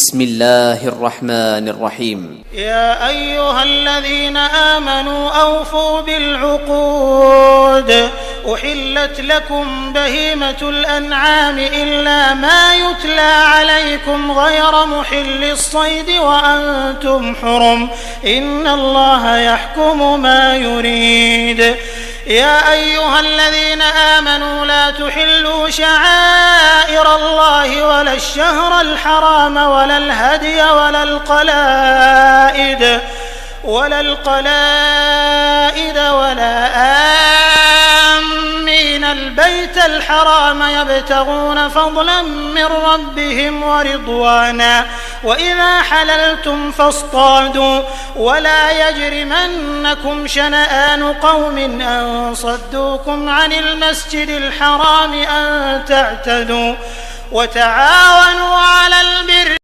بسم الله الرحمن الرحيم. يا أيها الذين آمنوا أوفوا بالعقود أحلت لكم بهيمة الأنعام إلا ما يتلى عليكم غير محل الصيد وأنتم حرم إن الله يحكم ما يريد. يا أيها الذين آمنوا لا تحلوا شعائر الله ولا الشهر الحرام ولا الهدي ولا القلائد ولا آمين البيت الحرام يبتغون فضلا من ربهم ورضوانا وإذا حللتم فاصطادوا ولا يجرمنكم شنآن قوم أن صدوكم عن المسجد الحرام أن تعتدوا وتعاونوا على البر